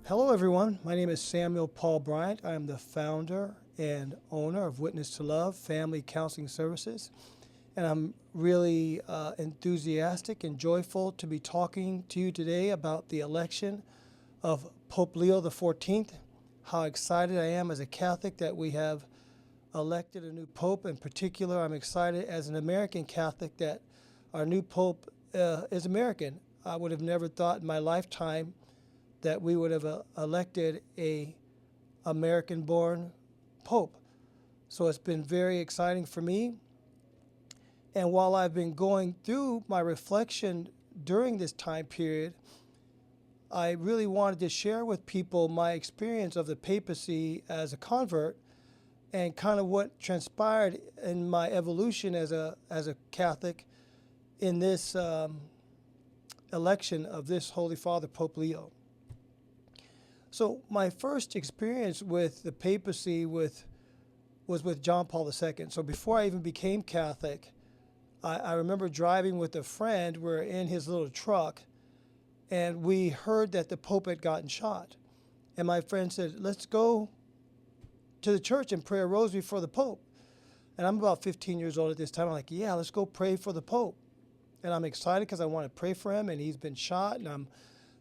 Hello, everyone. My name is Samuel Paul Bryant. I am the founder and owner of Witness to Love Family Counseling Services. And I'm really enthusiastic and joyful to be talking to you today about the election of Pope Leo XIV. How excited I am as a Catholic that we have elected a new Pope. In particular, I'm excited as an American Catholic that our new Pope is American. I would have never thought in my lifetime that we would have elected a American-born Pope. So it's been very exciting for me. And while I've been going through my reflection during this time period, I really wanted to share with people my experience of the papacy as a convert and kind of what transpired in my evolution as a Catholic in this election of this Holy Father, Pope Leo. So my first experience with the papacy was with John Paul II. So before I even became Catholic, I remember driving with a friend. We're in his little truck, and we heard that the Pope had gotten shot. And my friend said, let's go to the church and pray a rosary for the Pope. And I'm about 15 years old at this time. I'm like, yeah, let's go pray for the Pope. And I'm excited because I want to pray for him, and he's been shot, and I'm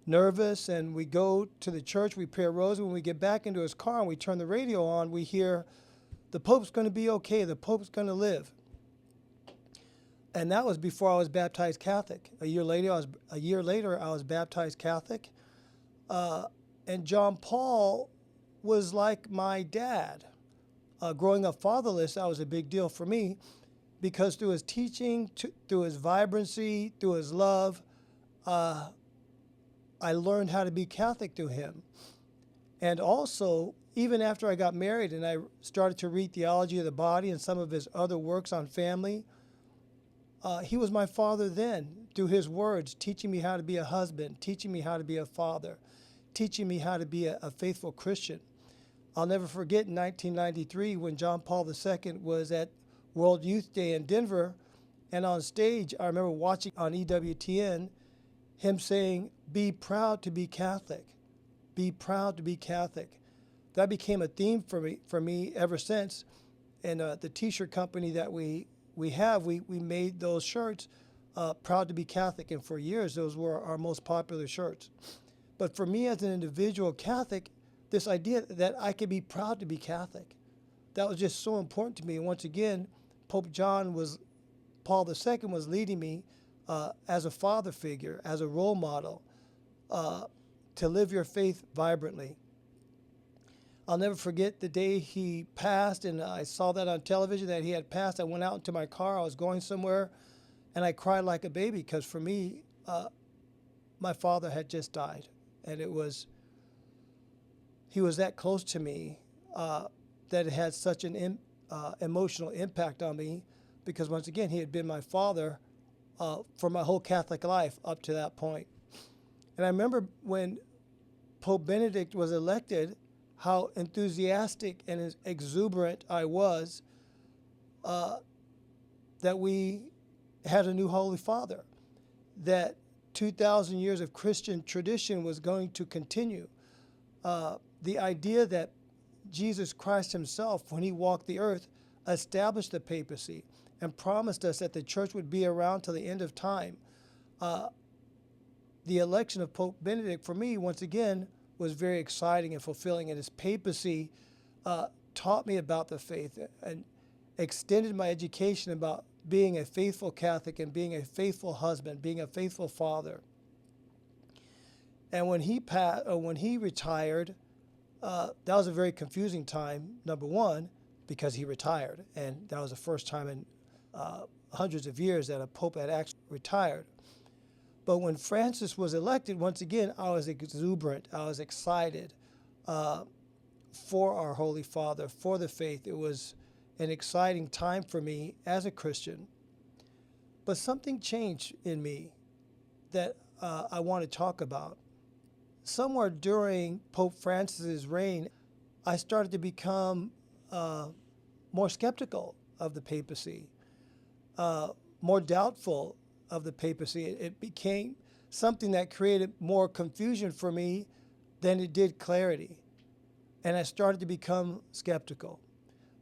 nervous. And we go to the church, we pray a rosary. When we get back into his car and we turn the radio on, we hear the Pope's going to be okay, the Pope's going to live. And that was before I was baptized Catholic. A year later, I was baptized Catholic. And John Paul was like my dad. Growing up fatherless, that was a big deal for me because through his teaching, through his vibrancy, through his love, I learned how to be Catholic through him. And also, even after I got married and I started to read Theology of the Body and some of his other works on family, he was my father then, through his words, teaching me how to be a husband, teaching me how to be a father, teaching me how to be a faithful Christian. I'll never forget in 1993 when John Paul II was at World Youth Day in Denver, and on stage, I remember watching on EWTN him saying, be proud to be Catholic. Be proud to be Catholic. That became a theme for me ever since. And the t-shirt company that we made those shirts, proud to be Catholic. And for years, those were our most popular shirts. But for me as an individual Catholic, this idea that I could be proud to be Catholic, that was just so important to me. And once again, Paul II was leading me as a father figure, as a role model, to live your faith vibrantly. I'll never forget the day he passed, and I saw that on television that he had passed. I went out into my car. I was going somewhere, and I cried like a baby because for me, my father had just died, and he was that close to me that it had such an emotional impact on me because once again, he had been my father for my whole Catholic life up to that point. And I remember when Pope Benedict was elected, how enthusiastic and exuberant I was that we had a new Holy Father, that 2,000 years of Christian tradition was going to continue. The idea that Jesus Christ himself, when he walked the earth, established the papacy and promised us that the church would be around till the end of time. The election of Pope Benedict, for me, once again, was very exciting and fulfilling. And his papacy taught me about the faith and extended my education about being a faithful Catholic and being a faithful husband, being a faithful father. And when he retired, that was a very confusing time, number one, because he retired. And that was the first time in hundreds of years that a pope had actually retired. But when Francis was elected, once again, I was exuberant. I was excited for our Holy Father, for the faith. It was an exciting time for me as a Christian. But something changed in me that I want to talk about. Somewhere during Pope Francis's reign, I started to become more skeptical of the papacy, more doubtful of the papacy. It became something that created more confusion for me than it did clarity. And I started to become skeptical.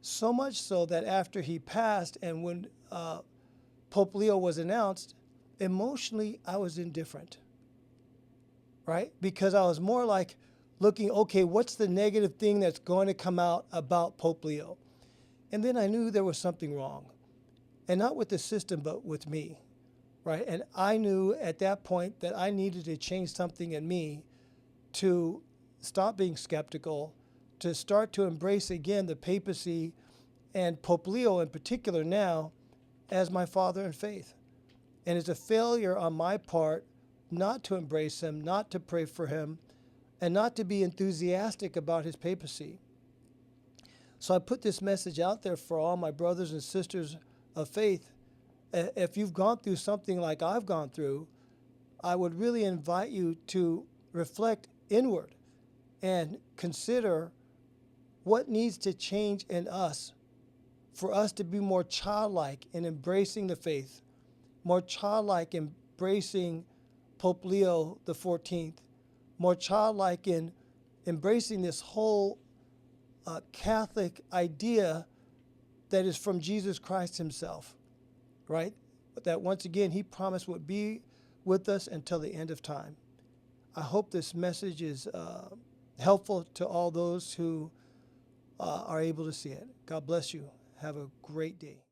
So much so that after he passed and when Pope Leo was announced, emotionally I was indifferent, right? Because I was more like looking, okay, what's the negative thing that's going to come out about Pope Leo? And then I knew there was something wrong. And not with the system, but with me, right? And I knew at that point that I needed to change something in me to stop being skeptical, to start to embrace again the papacy and Pope Leo in particular now as my father in faith. And it's a failure on my part not to embrace him, not to pray for him, and not to be enthusiastic about his papacy. So I put this message out there for all my brothers and sisters of faith. If you've gone through something like I've gone through, I would really invite you to reflect inward and consider what needs to change in us for us to be more childlike in embracing the faith, more childlike in embracing Pope Leo XIV, more childlike in embracing this whole Catholic idea that is from Jesus Christ himself, right? But that once again, he promised would be with us until the end of time. I hope this message is helpful to all those who are able to see it. God bless you. Have a great day.